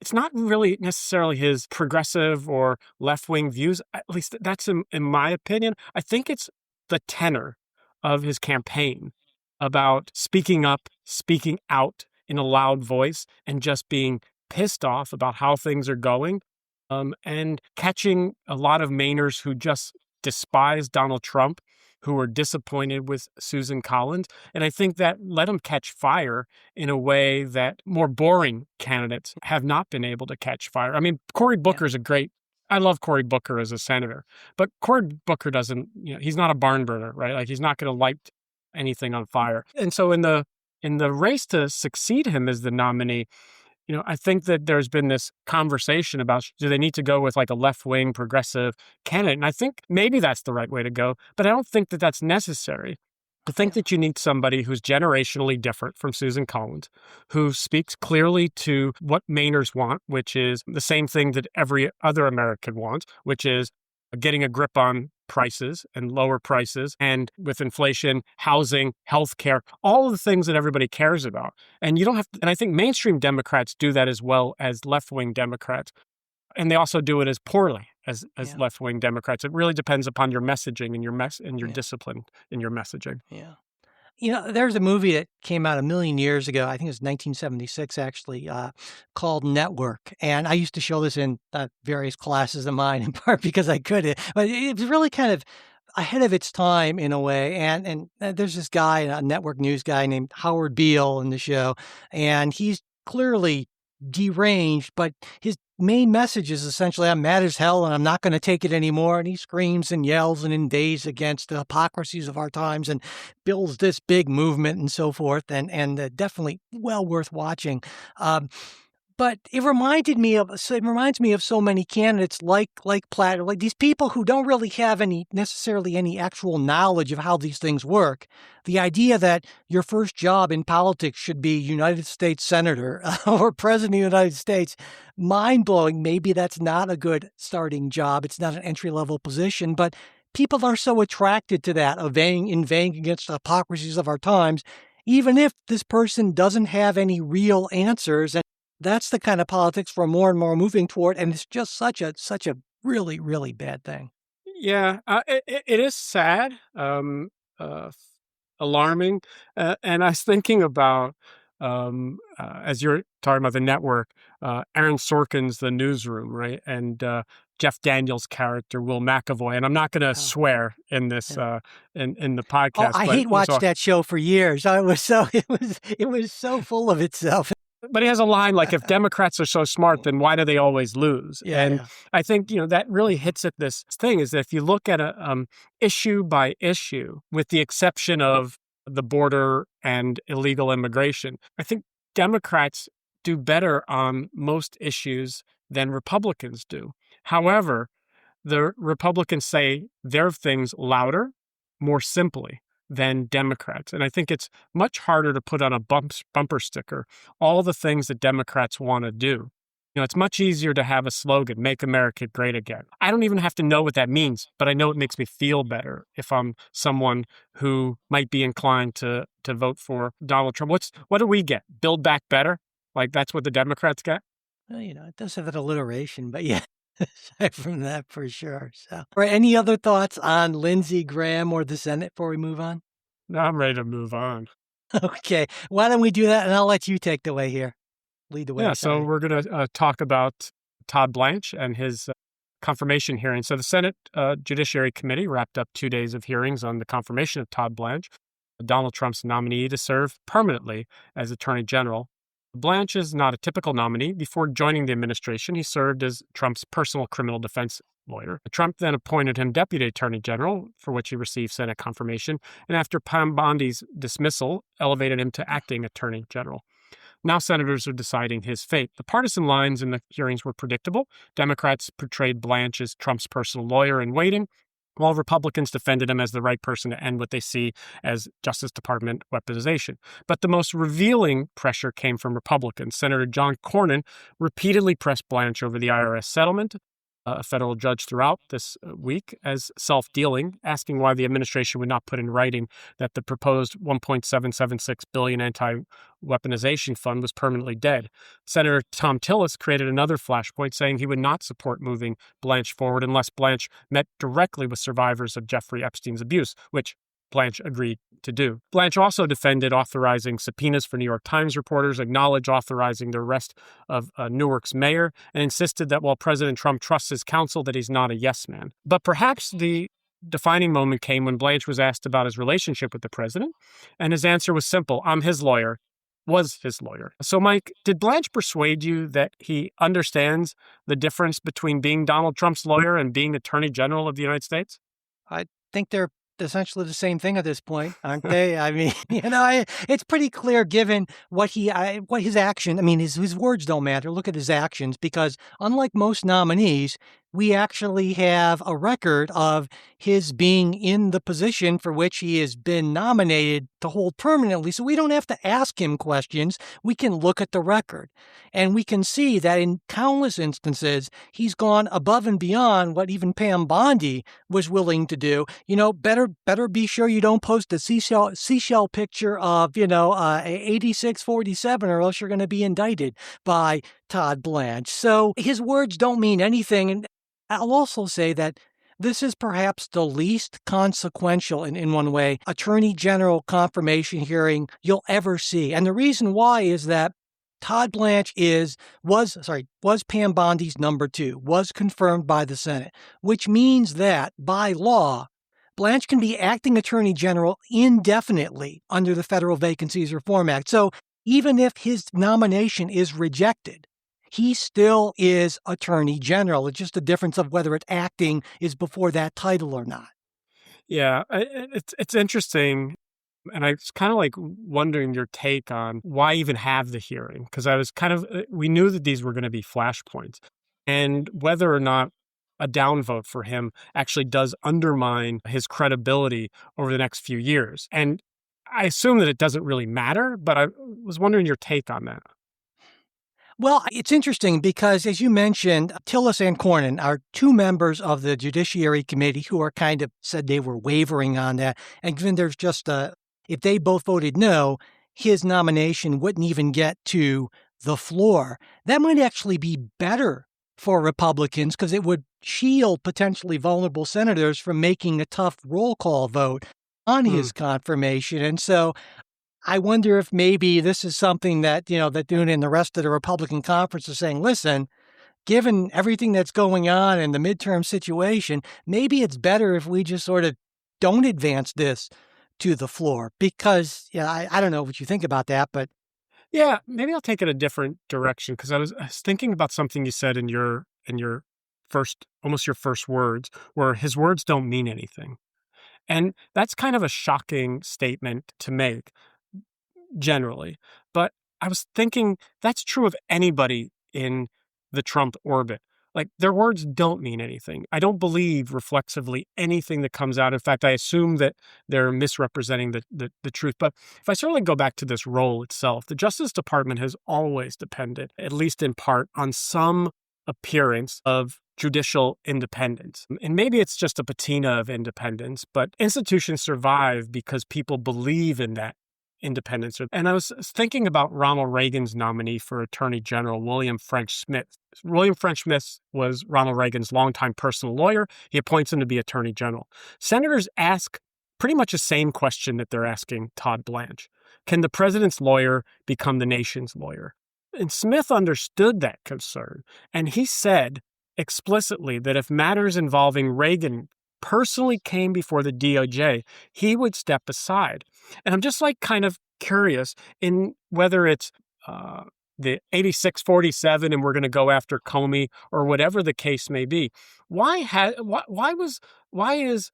it's not really necessarily his progressive or left-wing views. At least that's in my opinion. I think it's the tenor of his campaign about speaking up, speaking out in a loud voice, and just being pissed off about how things are going, and catching a lot of Mainers who just despise Donald Trump, who were disappointed with Susan Collins. And I think that let him catch fire in a way that more boring candidates have not been able to catch fire. I mean, Cory Booker's I love Cory Booker as a senator, but Cory Booker doesn't, he's not a barn burner, right? Like, he's not going to light anything on fire. And so in the race to succeed him as the nominee, I think that there's been this conversation about, do they need to go with like a left-wing progressive candidate? And I think maybe that's the right way to go, but I don't think that that's necessary. I think that you need somebody who's generationally different from Susan Collins, who speaks clearly to what Mainers want, which is the same thing that every other American wants, which is getting a grip on prices and lower prices, and with inflation, housing, healthcare, all of the things that everybody cares about. And you don't have to, and I think mainstream Democrats do that as well as left-wing Democrats. And they also do it as poorly as left-wing Democrats. It really depends upon your messaging and your discipline in your messaging. Yeah. There's a movie that came out a million years ago. I think it was 1976, actually, called Network. And I used to show this in various classes of mine, in part because I could. But it was really kind of ahead of its time in a way. And there's this guy, a network news guy named Howard Beale in the show. And he's clearly deranged, but his main message is essentially, I'm mad as hell and I'm not going to take it anymore. And he screams and yells and inveighs against the hypocrisies of our times and builds this big movement and so forth. And definitely well worth watching. But it reminds me of so many candidates like Platter, like these people who don't really have necessarily any actual knowledge of how these things work. The idea that your first job in politics should be United States Senator or President of the United States, mind-blowing. Maybe that's not a good starting job. It's not an entry-level position, but people are so attracted to that, inveighing against the hypocrisies of our times, even if this person doesn't have any real answers. And that's the kind of politics we're more and more moving toward, and it's just such a really, really bad thing. Yeah, it is sad, alarming, and I was thinking about, as you're talking about the network, Aaron Sorkin's The Newsroom, right? And Jeff Daniels' character, Will McAvoy, and I'm not going to swear in this in the podcast. I hate watched that show for years. It was so full of itself. But he has a line like, if Democrats are so smart, then why do they always lose? I think, that really hits at this thing, is that if you look at a issue by issue, with the exception of the border and illegal immigration, I think Democrats do better on most issues than Republicans do. However, the Republicans say their things louder, more simply than Democrats. And I think it's much harder to put on a bumper sticker all the things that Democrats want to do. It's much easier to have a slogan, make America great again. I don't even have to know what that means, but I know it makes me feel better if I'm someone who might be inclined to vote for Donald Trump. What do we get? Build back better? Like that's what the Democrats get? Well, it does have an alliteration, but yeah, aside from that, for sure. So, all right, any other thoughts on Lindsey Graham or the Senate before we move on? No, I'm ready to move on. Okay, why don't we do that, and I'll let you take the way here. Lead the way. Yeah, so we're going to talk about Todd Blanche and his confirmation hearing. So the Senate Judiciary Committee wrapped up 2 days of hearings on the confirmation of Todd Blanche, Donald Trump's nominee to serve permanently as Attorney General. Blanche is not a typical nominee. Before joining the administration, he served as Trump's personal criminal defense lawyer. Trump then appointed him Deputy Attorney General, for which he received Senate confirmation, and after Pam Bondi's dismissal, elevated him to Acting Attorney General. Now senators are deciding his fate. The partisan lines in the hearings were predictable. Democrats portrayed Blanche as Trump's personal lawyer in waiting, while Republicans defended him as the right person to end what they see as Justice Department weaponization. But the most revealing pressure came from Republicans. Senator John Cornyn repeatedly pressed Blanche over the IRS settlement. A federal judge throughout this week as self-dealing, asking why the administration would not put in writing that the proposed $1.776 billion anti-weaponization fund was permanently dead. Senator Tom Tillis created another flashpoint, saying he would not support moving Blanche forward unless Blanche met directly with survivors of Jeffrey Epstein's abuse, which Blanche agreed to do. Blanche also defended authorizing subpoenas for New York Times reporters, acknowledged authorizing the arrest of Newark's mayor, and insisted that while President Trump trusts his counsel, that he's not a yes man. But perhaps the defining moment came when Blanche was asked about his relationship with the president, and his answer was simple: I'm his lawyer. Was his lawyer. So, Mike, did Blanche persuade you that he understands the difference between being Donald Trump's lawyer and being Attorney General of the United States? I think they're essentially the same thing at this point, aren't they? I mean, it's pretty clear given what his action. I mean, his words don't matter. Look at his actions, because unlike most nominees, we actually have a record of his being in the position for which he has been nominated to hold permanently. So we don't have to ask him questions. We can look at the record, and we can see that in countless instances, he's gone above and beyond what even Pam Bondi was willing to do. Better be sure you don't post a seashell picture of, 8647, or else you're going to be indicted by Todd Blanche. So his words don't mean anything. And I'll also say that this is perhaps the least consequential, in one way, Attorney General confirmation hearing you'll ever see. And the reason why is that Todd Blanche was Pam Bondi's number 2, was confirmed by the Senate, which means that by law, Blanche can be acting Attorney General indefinitely under the Federal Vacancies Reform Act. So even if his nomination is rejected, he still is Attorney General. It's just a difference of whether it's acting is before that title or not. Yeah, it's interesting. And I was kind of like wondering your take on why even have the hearing, because we knew that these were going to be flashpoints, and whether or not a downvote for him actually does undermine his credibility over the next few years. And I assume that it doesn't really matter, but I was wondering your take on that. Well, it's interesting because, as you mentioned, Tillis and Cornyn are 2 members of the Judiciary Committee who are kind of said they were wavering on that. And given there's just if they both voted no, his nomination wouldn't even get to the floor. That might actually be better for Republicans because it would shield potentially vulnerable senators from making a tough roll call vote on his confirmation. And so I wonder if maybe this is something that, that Dune and the rest of the Republican conference is saying, listen, given everything that's going on in the midterm situation, maybe it's better if we just sort of don't advance this to the floor, because I don't know what you think about that, but yeah, maybe I'll take it a different direction, because I was thinking about something you said in your almost your first words, where his words don't mean anything. And that's kind of a shocking statement to make generally. But I was thinking that's true of anybody in the Trump orbit. like their words don't mean anything. I don't believe reflexively anything that comes out. In fact, I assume that they're misrepresenting the truth. But if I certainly go back to this role itself, the Justice Department has always depended, at least in part, on some appearance of judicial independence. And maybe it's just a patina of independence, but institutions survive because people believe in that independence. And I was thinking about Ronald Reagan's nominee for Attorney General, William French Smith. William French Smith was Ronald Reagan's longtime personal lawyer. He appoints him to be Attorney General. Senators ask pretty much the same question that they're asking Todd Blanche. Can the president's lawyer become the nation's lawyer? And Smith understood that concern. And he said explicitly that if matters involving Reagan personally came before the DOJ, he would step aside. And I'm just like kind of curious in whether it's the 86-47 and we're going to go after Comey or whatever the case may be. Why is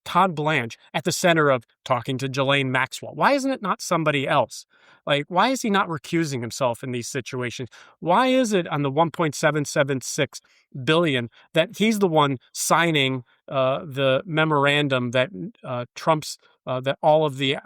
Todd Blanche at the center of talking to Ghislaine Maxwell? Why isn't it not somebody else? Like, why is he not recusing himself in these situations? Why is it on the $1.776 billion that he's the one signing the memorandum that Trump's that all of the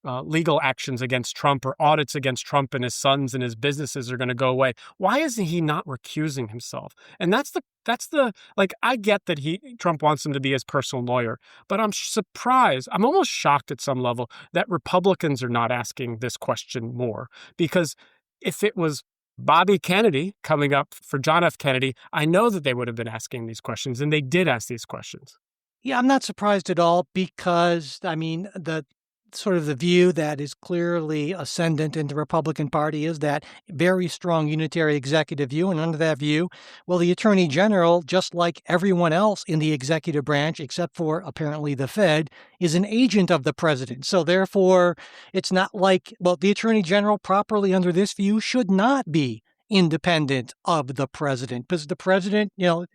legal actions against Trump or audits against Trump and his sons and his businesses are going to go away? Why is he not recusing himself? And that's the like, I get that Trump wants him to be his personal lawyer, but I'm surprised, I'm almost shocked at some level that Republicans are not asking this question more. Because if it was Bobby Kennedy coming up for John F. Kennedy, I know that they would have been asking these questions, and they did ask these questions. Yeah, I'm not surprised at all because, I mean, the sort of the view that is clearly ascendant in the Republican Party is that very strong unitary executive view. And under that view, well, the Attorney General, just like everyone else in the executive branch, except for apparently the Fed, is an agent of the president. So therefore, it's not like, well, the Attorney General properly under this view should not be independent of the president, because the president, the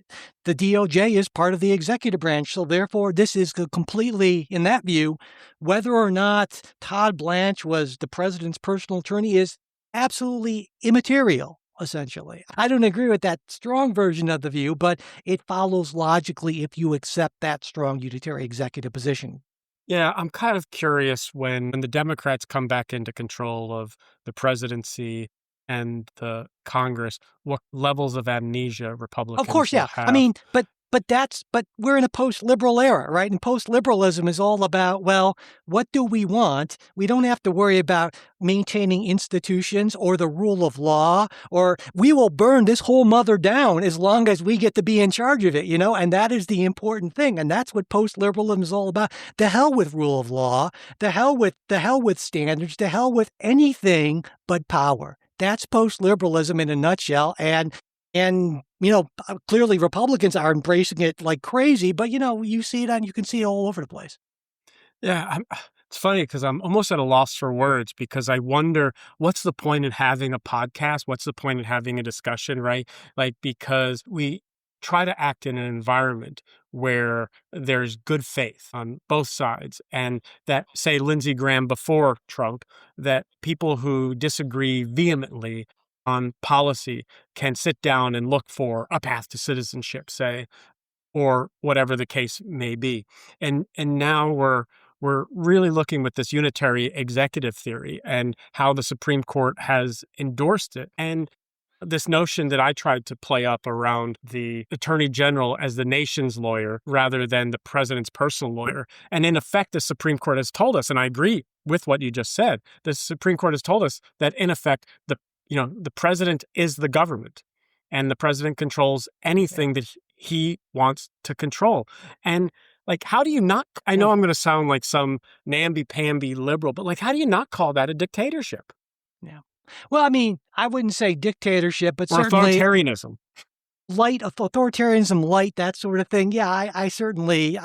DOJ is part of the executive branch. So therefore, this is completely, in that view, whether or not Todd Blanche was the president's personal attorney is absolutely immaterial, essentially. I don't agree with that strong version of the view, but it follows logically if you accept that strong unitary executive position. Yeah, I'm kind of curious when the Democrats come back into control of the presidency and the Congress, what levels of amnesia Republicans Of course, yeah. will have. I mean, but we're in a post-liberal era, right? And post-liberalism is all about, well, what do we want? We don't have to worry about maintaining institutions or the rule of law, or we will burn this whole mother down as long as we get to be in charge of it, and that is the important thing. And that's what post-liberalism is all about. The hell with rule of law, the hell with standards, the hell with anything but power. That's post-liberalism in a nutshell. And clearly Republicans are embracing it like crazy, but, you can see it all over the place. Yeah, it's funny because I'm almost at a loss for words because I wonder what's the point in having a podcast? What's the point in having a discussion, right? Like, because we try to act in an environment where there's good faith on both sides, and that, say, Lindsey Graham before Trump, that people who disagree vehemently on policy can sit down and look for a path to citizenship, say, or whatever the case may be. And now we're really looking with this unitary executive theory and how the Supreme Court has endorsed it. And this notion that I tried to play up around the Attorney General as the nation's lawyer rather than the president's personal lawyer. And in effect, the Supreme Court has told us, and I agree with what you just said, the Supreme Court has told us that in effect, the president is the government, and the president controls anything that he wants to control. And like, how do you not, I know I'm going to sound like some namby-pamby liberal, but like, how do you not call that a dictatorship? Yeah. Well, I mean, I wouldn't say dictatorship, but or certainly authoritarianism. Light authoritarianism, light, that sort of thing. Yeah, I certainly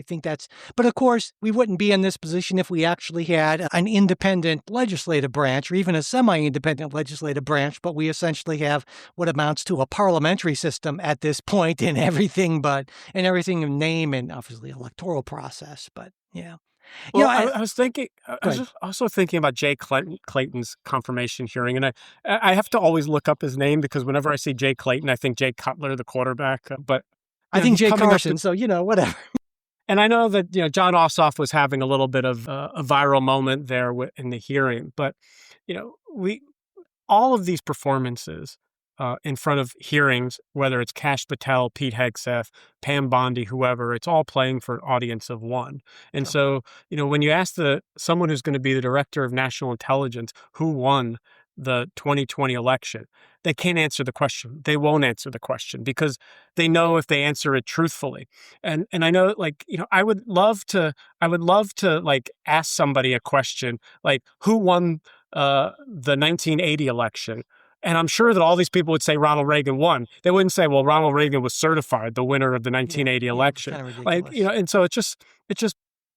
think that's, but of course, we wouldn't be in this position if we actually had an independent legislative branch or even a semi-independent legislative branch, but we essentially have what amounts to a parliamentary system at this point in everything in name and obviously electoral process. But yeah. Well, I I was thinking, I was also thinking about Jay Clayton's confirmation hearing, and I have to always look up his name because whenever I see Jay Clayton, I think Jay Cutler, the quarterback. But think he's Jay coming up Carson. So whatever. And I know that John Ossoff was having a little bit of a viral moment there in the hearing, but we all of these performances in front of hearings, whether it's Kash Patel, Pete Hegseth, Pam Bondi, whoever, it's all playing for an audience of one. And so, when you ask someone who's going to be the director of national intelligence who won the 2020 election, they can't answer the question. They won't answer the question because they know if they answer it truthfully. And I know, I would love to ask somebody a question like, who won the 1980 election? And I'm sure that all these people would say Ronald Reagan won. They wouldn't say, well, Ronald Reagan was certified the winner of the 1980 election. Kind of ridiculous. And so it just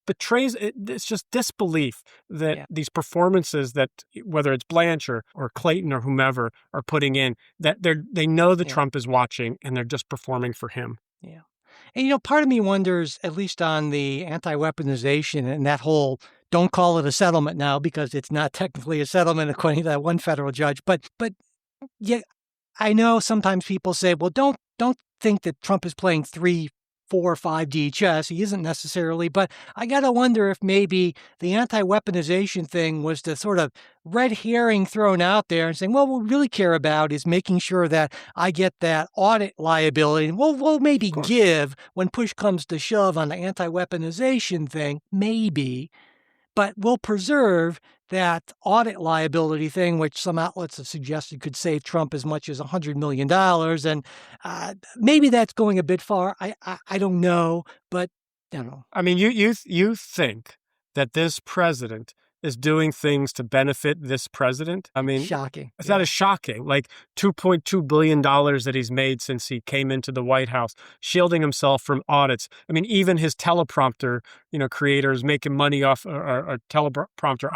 betrays, it's just disbelief that these performances that, whether it's Blanche or Clayton or whomever are putting in, that they know that Trump is watching and they're just performing for him. Yeah. And, part of me wonders, at least on the anti-weaponization and that whole, don't call it a settlement now because it's not technically a settlement according to that one federal judge. But yeah, I know sometimes people say, well, don't think that Trump is playing 3, 4, 5D chess. He isn't necessarily, but I got to wonder if maybe the anti-weaponization thing was the sort of red herring thrown out there and saying, well, what we really care about is making sure that I get that audit liability. And we'll maybe give when push comes to shove on the anti-weaponization thing, maybe, but we'll preserve that audit liability thing, which some outlets have suggested could save Trump as much as $100 million. And maybe that's going a bit far. I don't know, but I don't know. I mean, you think that this president is doing things to benefit this president? I mean, shocking. That is shocking. Like $2.2 billion that he's made since he came into the White House, shielding himself from audits. I mean, even his teleprompter, creator is making money off, or teleprompter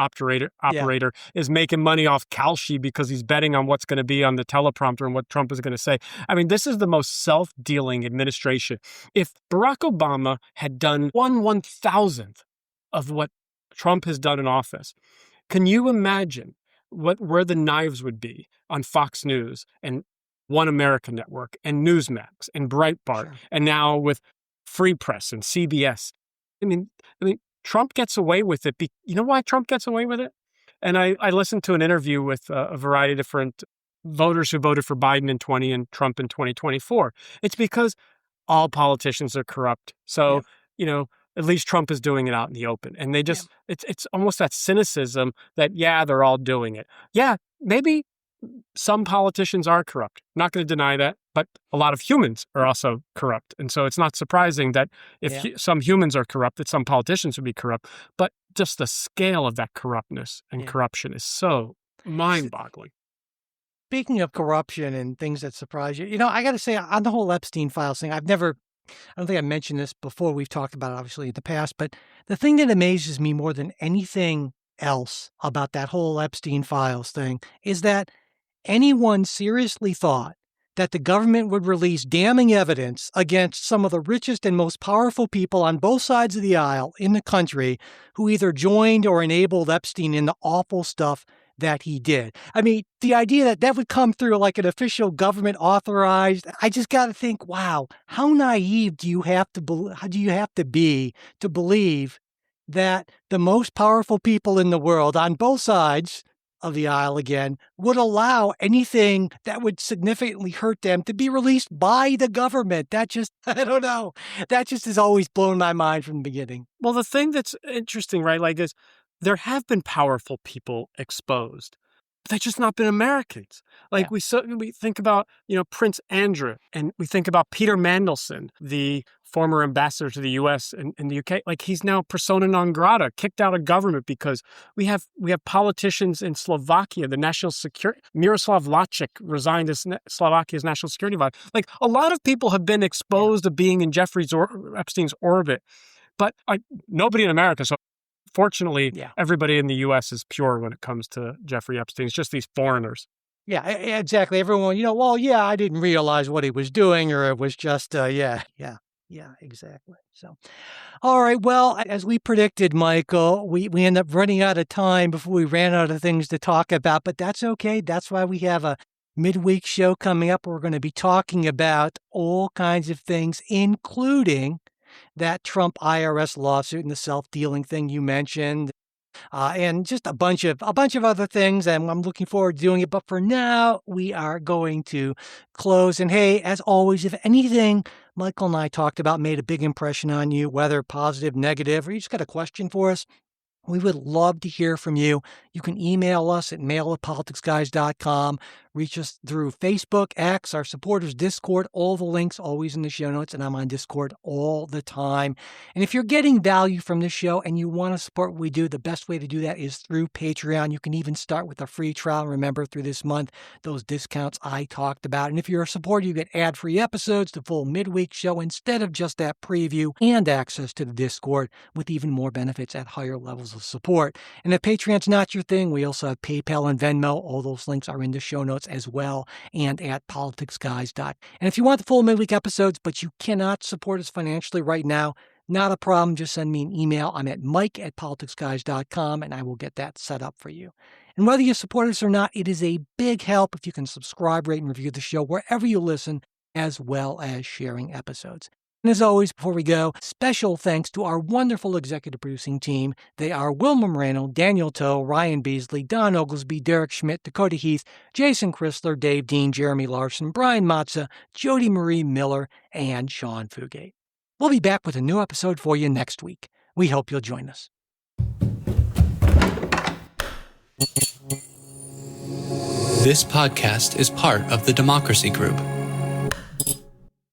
operator is making money off Kalshi because he's betting on what's going to be on the teleprompter and what Trump is going to say. I mean, this is the most self-dealing administration. If Barack Obama had done 1/1000th of what Trump has done in office, can you imagine where the knives would be on Fox News and One America Network and Newsmax and Breitbart and now with Free Press and CBS? I mean, Trump gets away with it. You know why Trump gets away with it? And I listened to an interview with a variety of different voters who voted for Biden in 20 and Trump in 2024. It's because all politicians are corrupt. So, at least Trump is doing it out in the open. And they just, it's almost that cynicism that, they're all doing it. Yeah, maybe some politicians are corrupt. Not going to deny that, but a lot of humans are also corrupt. And so it's not surprising that if some humans are corrupt, that some politicians would be corrupt. But just the scale of that corruptness and corruption is so mind-boggling. Speaking of corruption and things that surprise you, I got to say, on the whole Epstein files thing, I don't think I mentioned this before. We've talked about it, obviously, in the past. But the thing that amazes me more than anything else about that whole Epstein files thing is that anyone seriously thought that the government would release damning evidence against some of the richest and most powerful people on both sides of the aisle in the country who either joined or enabled Epstein in the awful stuff that he did. I mean, the idea that would come through like an official government authorized, I just got to think, wow, how naive do you have to be to believe that the most powerful people in the world on both sides of the aisle again would allow anything that would significantly hurt them to be released by the government? That just, I don't know. That just has always blown my mind from the beginning. Well, the thing that's interesting, right, is there have been powerful people exposed, but they've just not been Americans. We think about, Prince Andrew, and we think about Peter Mandelson, the former ambassador to the U.S. and the U.K. He's now persona non grata, kicked out of government because we have politicians in Slovakia, the national security, Miroslav Lajcik resigned as Slovakia's national security advisor. A lot of people have been exposed to being in Epstein's orbit, but nobody in America. So fortunately, everybody in the U.S. is pure when it comes to Jeffrey Epstein. It's just these foreigners. Yeah, exactly. Everyone, I didn't realize what he was doing, or it was just, Yeah, exactly. So, all right. Well, as we predicted, Michael, we end up running out of time before we ran out of things to talk about, but that's okay. That's why we have a midweek show coming up. We're going to be talking about all kinds of things, including that Trump IRS lawsuit and the self-dealing thing you mentioned. And just a bunch of other things, and I'm looking forward to doing it. But for now, we are going to close. And hey, as always, if anything Michael and I talked about made a big impression on you, whether positive, negative, or you just got a question for us, we would love to hear from you. You can email us at mail@politicsguys.com. Reach us through Facebook, X, our supporters Discord, all the links always in the show notes, and I'm on Discord all the time. And if you're getting value from this show and you want to support what we do, the best way to do that is through Patreon. You can even start with a free trial. Remember, through this month, those discounts I talked about. And if you're a supporter, you get ad-free episodes, the full midweek show, instead of just that preview, and access to the Discord with even more benefits at higher levels of support. And if Patreon's not your thing, we also have PayPal and Venmo. All those links are in the show notes as well, and at politicsguys. And if you want the full midweek episodes, but you cannot support us financially right now, not a problem. Just send me an email. I'm at mike@politicsguys.com, and I will get that set up for you. And whether you support us or not, it is a big help if you can subscribe, rate, and review the show wherever you listen, as well as sharing episodes. And as always, before we go, special thanks to our wonderful executive producing team. They are Wilma Moreno, Daniel Toe, Ryan Beasley, Don Oglesby, Derek Schmidt, Dakota Heath, Jason Chrysler, Dave Dean, Jeremy Larson, Brian Matza, Jody Marie Miller, and Sean Fugate. We'll be back with a new episode for you next week. We hope you'll join us. This podcast is part of the Democracy Group,